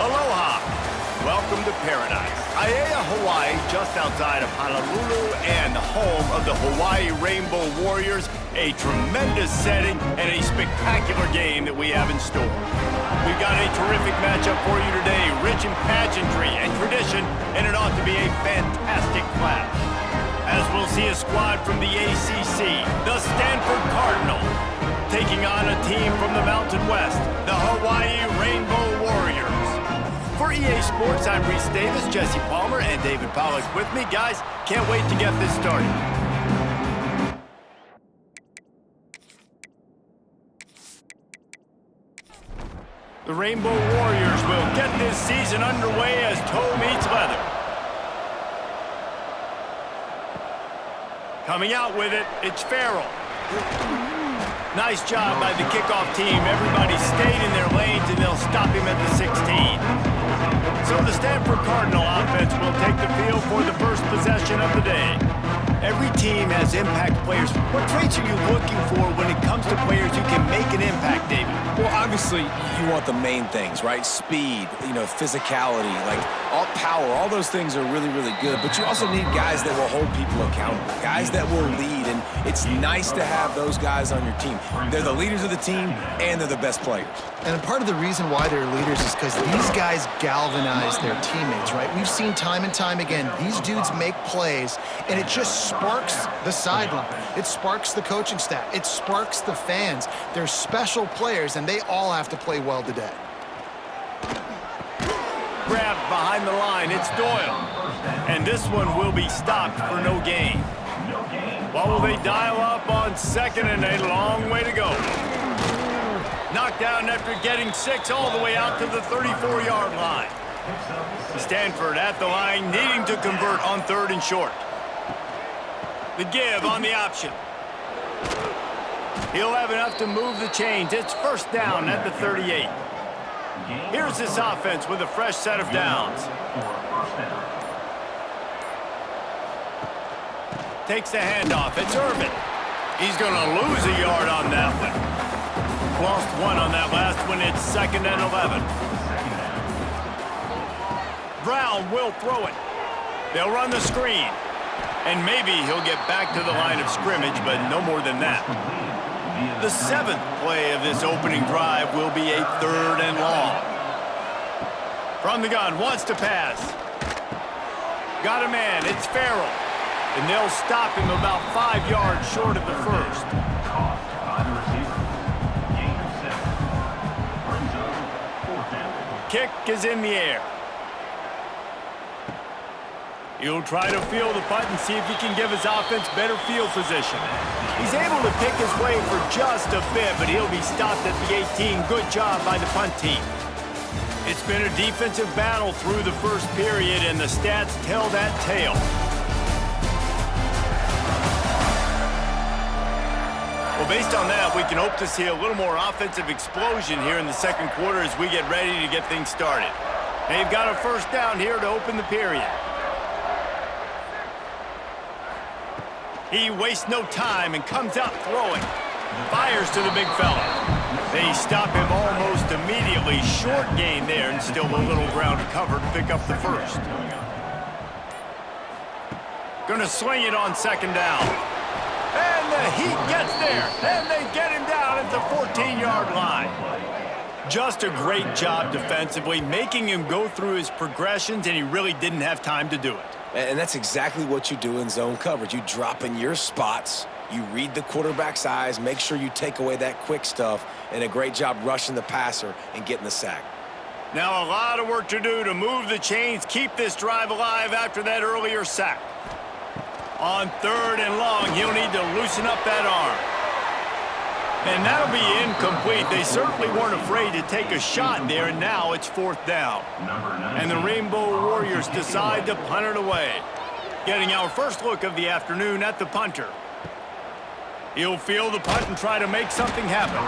Aloha. Welcome to paradise. Aiea, Hawaii, just outside of Honolulu and the home of the Hawaii Rainbow Warriors. A tremendous setting and a spectacular game that we have in store. We've got a terrific matchup for you today, rich in pageantry and tradition, and it ought to be a fantastic clash. As we'll see a squad from the ACC, the Stanford Cardinal, taking on a team from the Mountain West, the Hawaii Rainbow Warriors. For EA Sports, I'm Reese Davis, Jesse Palmer, and David Pollack with me. Guys, can't wait to get this started. The Rainbow Warriors will get this season underway as toe meets leather. Coming out with it, it's Farrell. Nice job by the kickoff team. Everybody stayed in their lanes, and they'll stop him at the 16. So the Stanford Cardinal offense will take the field for the first possession of the day. Every team has impact players. What traits are you looking for when it comes to players who can make an impact, David? Well, obviously, you want the main things, right? Speed, physicality, like all power, all those things are really, really good. But you also need guys that will hold people accountable, guys that will lead. And it's nice to have those guys on your team. They're the leaders of the team, and they're the best players. And part of the reason why they're leaders is because these guys galvanize their teammates, right? We've seen time and time again, these dudes make plays, and it just sparks the sideline. It sparks the coaching staff. It sparks the fans. They're special players, and they all have to play well today. Grabbed behind the line, it's Doyle. And this one will be stopped for no gain. What will they dial up on second, and a long way to go. Knocked down after getting 6 all the way out to the 34-yard line. Stanford at the line, needing to convert on 3rd and short. The give on the option. He'll have enough to move the chains. It's first down at the 38. Here's this offense with a fresh set of downs. Takes the handoff. It's Irvin. He's going to lose a yard on that one. Lost 1 on that last one. It's 2nd and 11. Brown will throw it. They'll run the screen. And maybe he'll get back to the line of scrimmage, but no more than that. The 7th play of this opening drive will be a 3rd and long. From the gun, wants to pass. Got a man, it's Farrell. And they'll stop him about 5 yards short of the first. Kick is in the air. He'll try to field the punt and see if he can give his offense better field position. He's able to pick his way for just a bit, but he'll be stopped at the 18. Good job by the punt team. It's been a defensive battle through the first period, and the stats tell that tale. Well, based on that, we can hope to see a little more offensive explosion here in the second quarter as we get ready to get things started. They've got a first down here to open the period. He wastes no time and comes out throwing. Fires to the big fella. They stop him almost immediately. Short gain there, and still a little ground to cover to pick up the first. Gonna swing it on 2nd down. And the Heat gets there, and they get him down at the 14-yard line. Just a great job defensively, making him go through his progressions, and he really didn't have time to do it. And that's exactly what you do in zone coverage. You drop in your spots, you read the quarterback's eyes, make sure you take away that quick stuff, and a great job rushing the passer and getting the sack. Now a lot of work to do to move the chains, keep this drive alive after that earlier sack. On 3rd and long, he'll need to loosen up that arm. And that'll be incomplete. They certainly weren't afraid to take a shot there, and now it's 4th down. And the Rainbow Warriors decide to punt it away. Getting our first look of the afternoon at the punter. He'll field the punt and try to make something happen.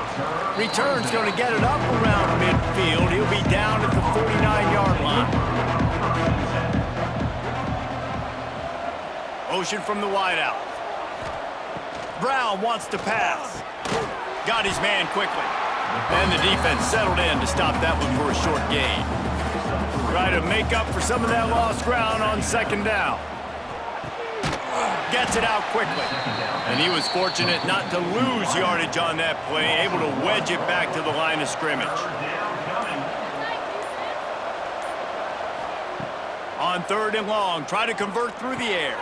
Return's going to get it up around midfield. He'll be down at the 49-yard line. Motion from the wideout. Brown wants to pass. Got his man quickly. And the defense settled in to stop that one for a short gain. Try to make up for some of that lost ground on second down. Gets it out quickly. And he was fortunate not to lose yardage on that play, able to wedge it back to the line of scrimmage. On third and long, try to convert through the air.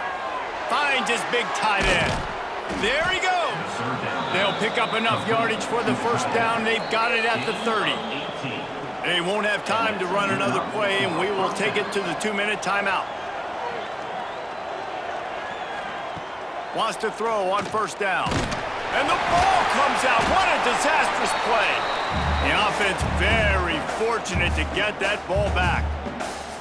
Finds his big tight end. There he goes. They'll pick up enough yardage for the first down. They've got it at the 30. They won't have time to run another play, and we will take it to the 2-minute timeout. Wants to throw on first down. And the ball comes out. What a disastrous play. The offense very fortunate to get that ball back.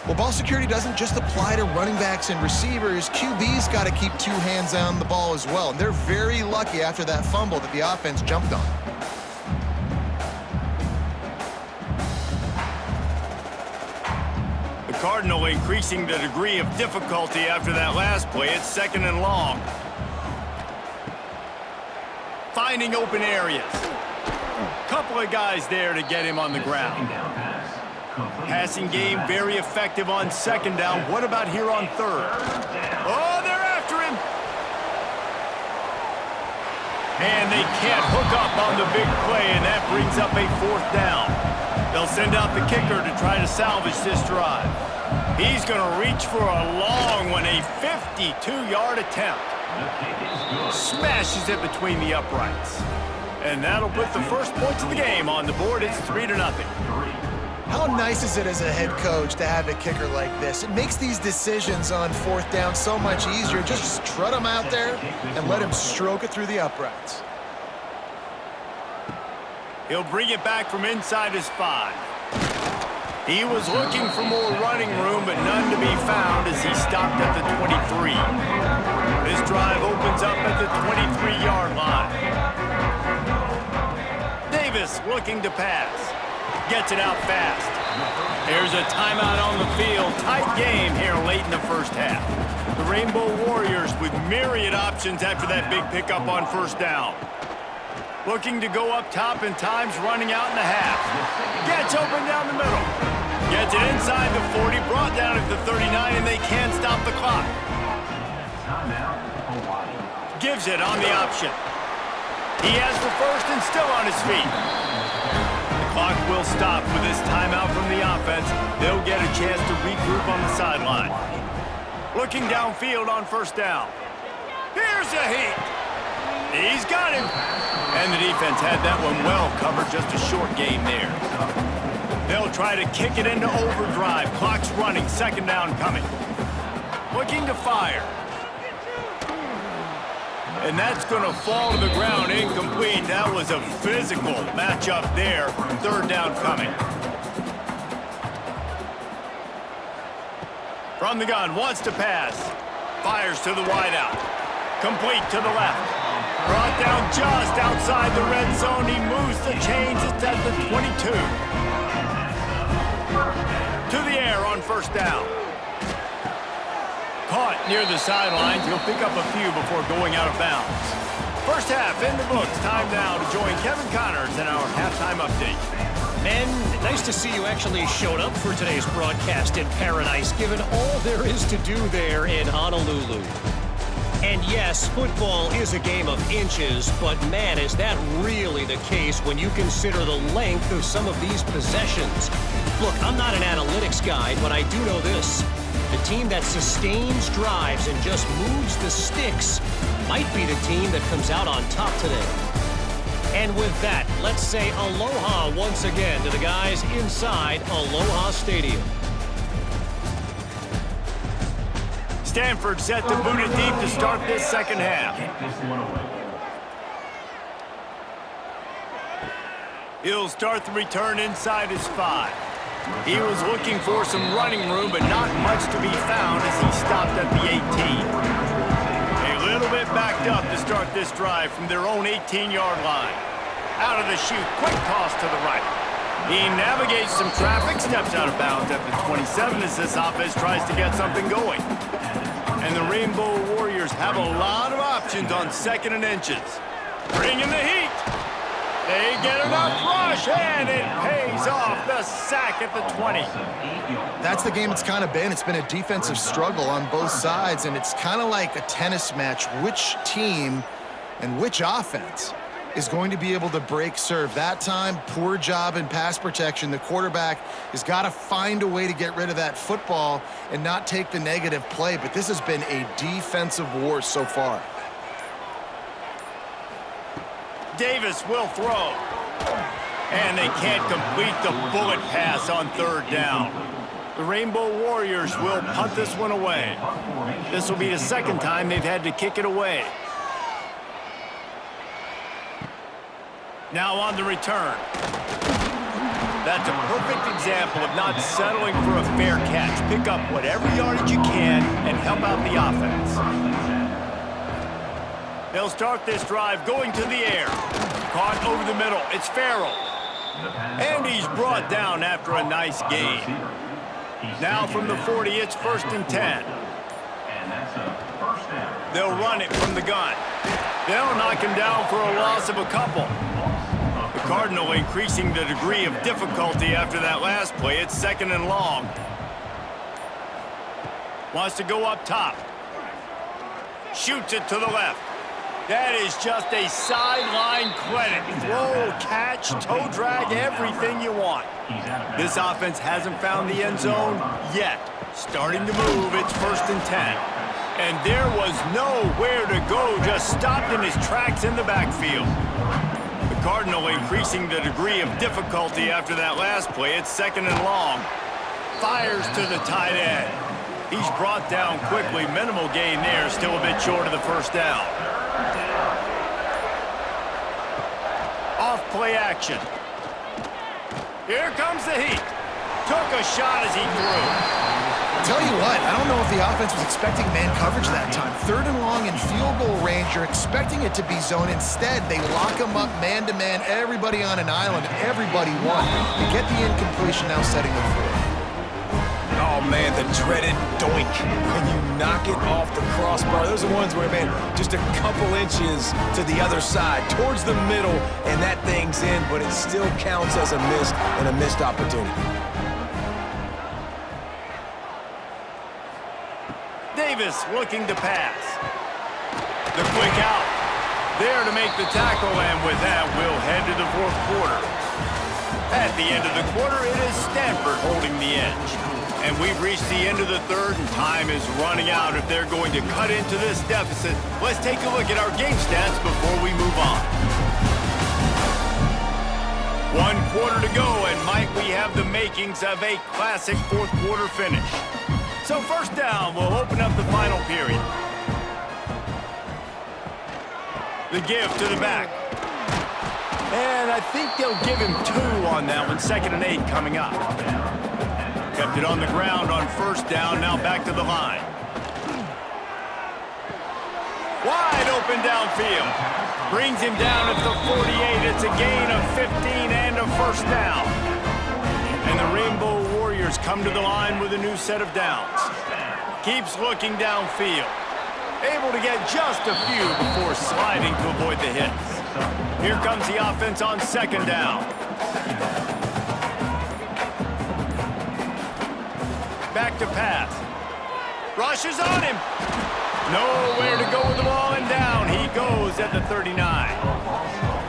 Well, ball security doesn't just apply to running backs and receivers. QB's got to keep two hands on the ball as well. And they're very lucky after that fumble that the offense jumped on. The Cardinal increasing the degree of difficulty after that last play. It's second and long. Finding open areas. Couple of guys there to get him on the ground. Passing game very effective on second down. What about here on third? Oh, they're after him. And they can't hook up on the big play, and that brings up a fourth down. They'll send out the kicker to try to salvage this drive. He's going to reach for a long one, a 52-yard attempt. Smashes it between the uprights. And that'll put the first points of the game on the board. It's 3-0. How nice is it as a head coach to have a kicker like this? It makes these decisions on fourth down so much easier. Just strut him out there and let him stroke it through the uprights. He'll bring it back from inside his 5. He was looking for more running room, but none to be found as he stopped at the 23. This drive opens up at the 23-yard line. Davis looking to pass. Gets it out fast. There's a timeout on the field. Tight game here late in the first half. The Rainbow Warriors with myriad options after that big pickup on first down. Looking to go up top and times running out in the half. Gets open down the middle. Gets it inside the 40, brought down at the 39, and they can't stop the clock. Gives it on the option. He has the first and still on his feet. Clock will stop with this timeout from the offense. They'll get a chance to regroup on the sideline. Looking downfield on first down. Here's a heat. He's got him. And the defense had that one well covered. Just a short game there. They'll try to kick it into overdrive. Clock's running. Second down coming. Looking to fire. And that's going to fall to the ground incomplete. That was a physical matchup there. Third down coming. From the gun, wants to pass. Fires to the wideout. Complete to the left. Brought down just outside the red zone. He moves the chains. It's at the 22. To the air on first down. Caught near the sidelines. He'll pick up a few before going out of bounds. First half in the books. Time now to join Kevin Connors in our halftime update. Men, nice to see you actually showed up for today's broadcast in paradise, given all there is to do there in Honolulu. And yes, football is a game of inches, but man, is that really the case when you consider the length of some of these possessions. Look, I'm not an analytics guy, but I do know this. The team that sustains drives and just moves the sticks might be the team that comes out on top today. And with that, let's say aloha once again to the guys inside Aloha Stadium. Stanford set to boot it deep to start this second half. He'll start the return inside his 5. He was looking for some running room, but not much to be found as he stopped at the 18. A little bit backed up to start this drive from their own 18-yard line. Out of the chute, quick toss to the right. He navigates some traffic, steps out of bounds at the 27 as this offense tries to get something going. And the Rainbow Warriors have a lot of options on second and inches. Bringing the heat. They get enough rush, and it pays off. The sack at the 20. That's the game it's kind of been. It's been a defensive struggle on both sides, and it's kind of like a tennis match. Which team and which offense is going to be able to break serve? That time, poor job in pass protection. The quarterback has got to find a way to get rid of that football and not take the negative play, but this has been a defensive war so far. Davis will throw. And they can't complete the bullet pass on third down. The Rainbow Warriors will punt this one away. This will be the second time they've had to kick it away. Now on the return. That's a perfect example of not settling for a fair catch. Pick up whatever yardage you can and help out the offense. They'll start this drive going to the air. Caught over the middle. It's Farrell. And he's brought down after a nice gain. Now from the 40, it's 1st and 10. They'll run it from the gun. They'll knock him down for a loss of a couple. The Cardinal increasing the degree of difficulty after that last play. It's 2nd and long. Wants to go up top. Shoots it to the left. That is just a sideline credit. Throw, catch, toe drag, everything you want. This offense hasn't found the end zone yet. Starting to move, it's 1st and 10. And there was nowhere to go, just stopped in his tracks in the backfield. The Cardinal increasing the degree of difficulty after that last play. It's 2nd and long. Fires to the tight end. He's brought down quickly. Minimal gain there, still a bit short of the 1st down. Off play action. Here comes the heat. Took a shot as he threw. Tell you what, I don't know if the offense was expecting man coverage that time. 3rd and long in field goal range, you're expecting it to be zone. Instead, they lock him up man-to-man, everybody on an island, everybody won. You get the incompletion now setting the fourth. Oh, man, the dreaded doink. When you knock it off the crossbar, those are ones where, man, just a couple inches to the other side, towards the middle, and that thing's in, but it still counts as a miss and a missed opportunity. Davis looking to pass. The quick out. There to make the tackle, and with that, we'll head to the 4th quarter. At the end of the quarter, it is Stanford holding the edge. And we've reached the end of the 3rd, and time is running out if they're going to cut into this deficit. Let's take a look at our game stats before we move on. 1 quarter to go, and might we have the makings of a classic 4th quarter finish. So 1st down, we'll open up the final period. The give to the back. And I think they'll give him 2 on that one. 2nd and 8 coming up. Kept it on the ground on 1st down, now back to the line. Wide open downfield. Brings him down at the 48. It's a gain of 15 and a 1st down. And the Rainbow Warriors come to the line with a new set of downs. Keeps looking downfield. Able to get just a few before sliding to avoid the hits. Here comes the offense on 2nd down. Back to pass. Rushes on him. Nowhere to go with the ball, and down he goes at the 39.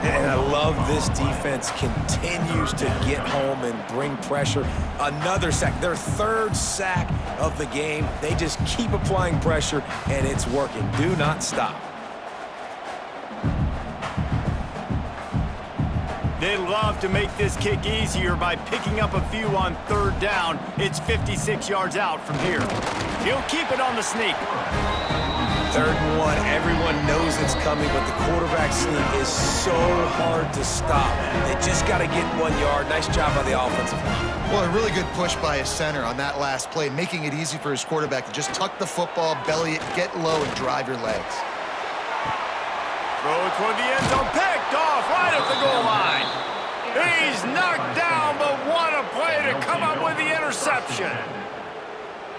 And I love this defense continues to get home and bring pressure. Another sack, their 3rd sack of the game. They just keep applying pressure, and it's working. Do not stop. They'd love to make this kick easier by picking up a few on 3rd down. It's 56 yards out from here. He'll keep it on the sneak. 3rd and 1, everyone knows it's coming, but the quarterback sneak is so hard to stop. They just got to get 1 yard. Nice job by the offensive line. Well, a really good push by his center on that last play, making it easy for his quarterback to just tuck the football, belly it, get low, and drive your legs. Throw it toward the end zone, picked off right at the goal line. He's knocked down, but what a play to come up with the interception.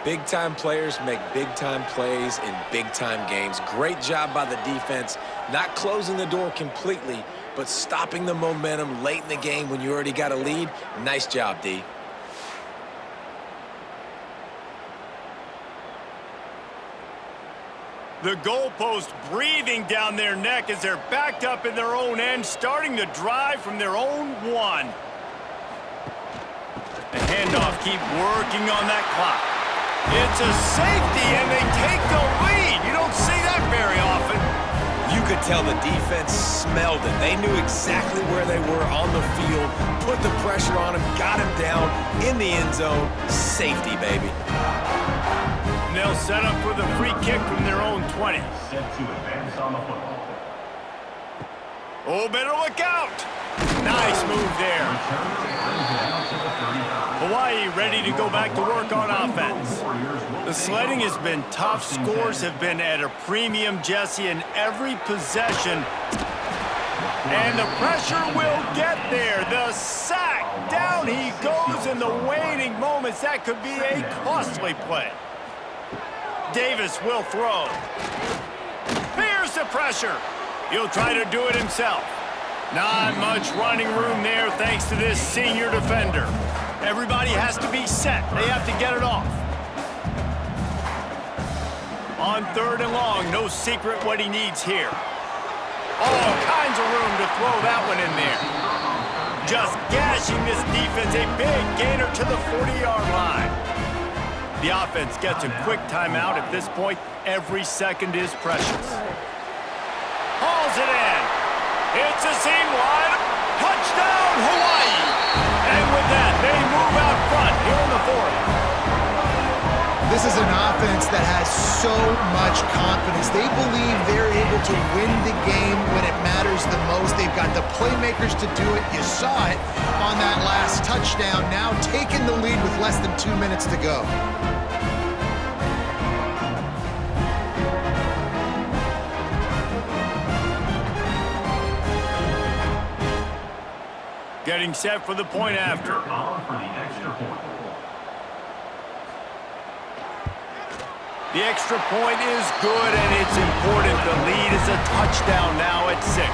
Big-time players make big-time plays in big-time games. Great job by the defense, not closing the door completely, but stopping the momentum late in the game when you already got a lead, nice job, D. The goalpost breathing down their neck as they're backed up in their own end, starting to drive from their own one. The handoff, keep working on that clock. It's a safety, and they take the lead. You don't see that very often. You could tell the defense smelled it. They knew exactly where they were on the field, put the pressure on him, got him down in the end zone. Safety, baby. And they'll set up for the free kick from their own 20. Set to advance on the football. Oh, better look out. Nice move there. Hawaii ready to go back to work on offense. The sledding has been tough. Scores have been at a premium, Jesse, in every possession. And the pressure will get there. The sack. Down he goes in the waning moments. That could be a costly play. Davis will throw. Here's the pressure. He'll try to do it himself. Not much running room there thanks to this senior defender. Everybody has to be set. They have to get it off. On 3rd and long, no secret what he needs here. All kinds of room to throw that one in there. Just gashing this defense, a big gainer to the 40-yard line. The offense gets a quick timeout. At this point, every second is precious. Hauls it in. It's a seam wide. Touchdown, Hawaii. And with that, they move out front here in the 4th. This is an offense that has so much confidence. They believe they're able to win the game when it matters the most. They've got the playmakers to do it. You saw it on that last touchdown. Now taking the lead with less than 2 minutes to go. Getting set for the point after. On for the extra point. The extra point is good, and it's important. The lead is a touchdown now at 6.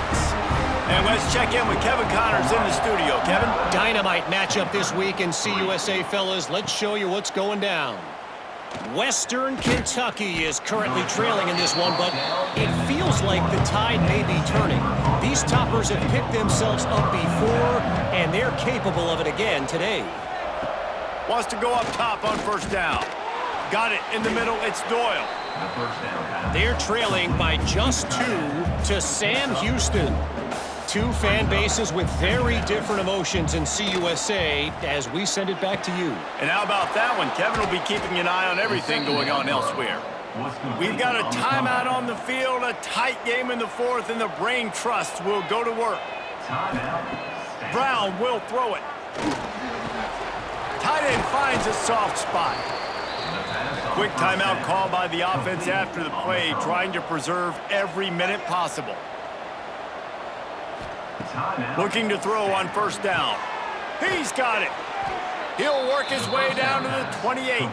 And let's check in with Kevin Connors in the studio. Kevin? Dynamite matchup this week in CUSA, fellas. Let's show you what's going down. Western Kentucky is currently trailing in this one, but it feels like the tide may be turning. These toppers have picked themselves up before, and they're capable of it again today. Wants to go up top on 1st down. Got it in the middle. It's Doyle. They're trailing by just 2 to Sam Houston. 2 fan bases with very different emotions in CUSA as we send it back to you. And how about that one? Kevin will be keeping an eye on everything going on elsewhere. We've got a timeout on the field, a tight game in the 4th, and the brain trust will go to work. Brown will throw it. Tight end finds a soft spot. Quick timeout call by the offense after the play, trying to preserve every minute possible. Looking to throw on 1st down. He's got it. He'll work his way down to the 28.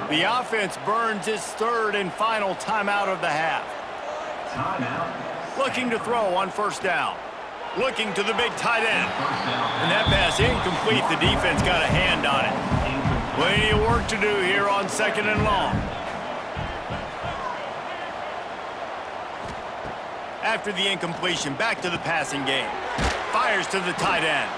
The offense burns its 3rd and final timeout of the half. Looking to throw on 1st down. Looking to the big tight end. And that pass incomplete. The defense got a hand on it. Plenty of work to do here on 2nd and long. After the incompletion, back to the passing game. Fires to the tight end.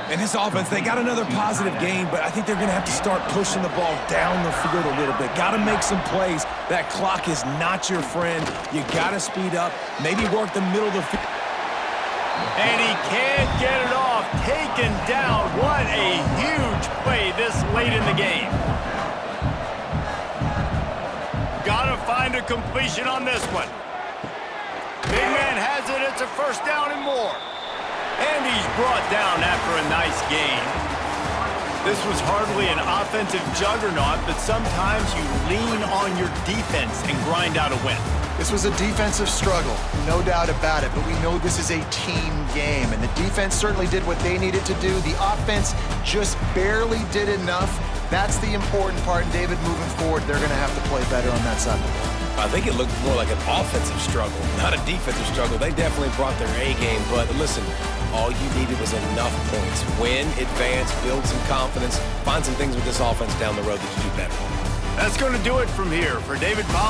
And this offense, they got another positive game, but I think they're going to have to start pushing the ball down the field a little bit. Got to make some plays. That clock is not your friend. You got to speed up, maybe work the middle of the field. And he can't get it off. Taken down. What a huge play this late in the game. Got to find a completion on this one. Big man has it. It's a 1st down and more. And he's brought down after a nice gain. This was hardly an offensive juggernaut, but sometimes you lean on your defense and grind out a win. This was a defensive struggle, no doubt about it, but we know this is a team game, and the defense certainly did what they needed to do. The offense just barely did enough That's the important part, and David, moving forward, they're going to have to play better on that side of the ball. I think it looked more like an offensive struggle, not a defensive struggle. They definitely brought their A game, but listen, all you needed was enough points. Win, advance, build some confidence, find some things with this offense down the road that you do better. That's going to do it from here. For David Powell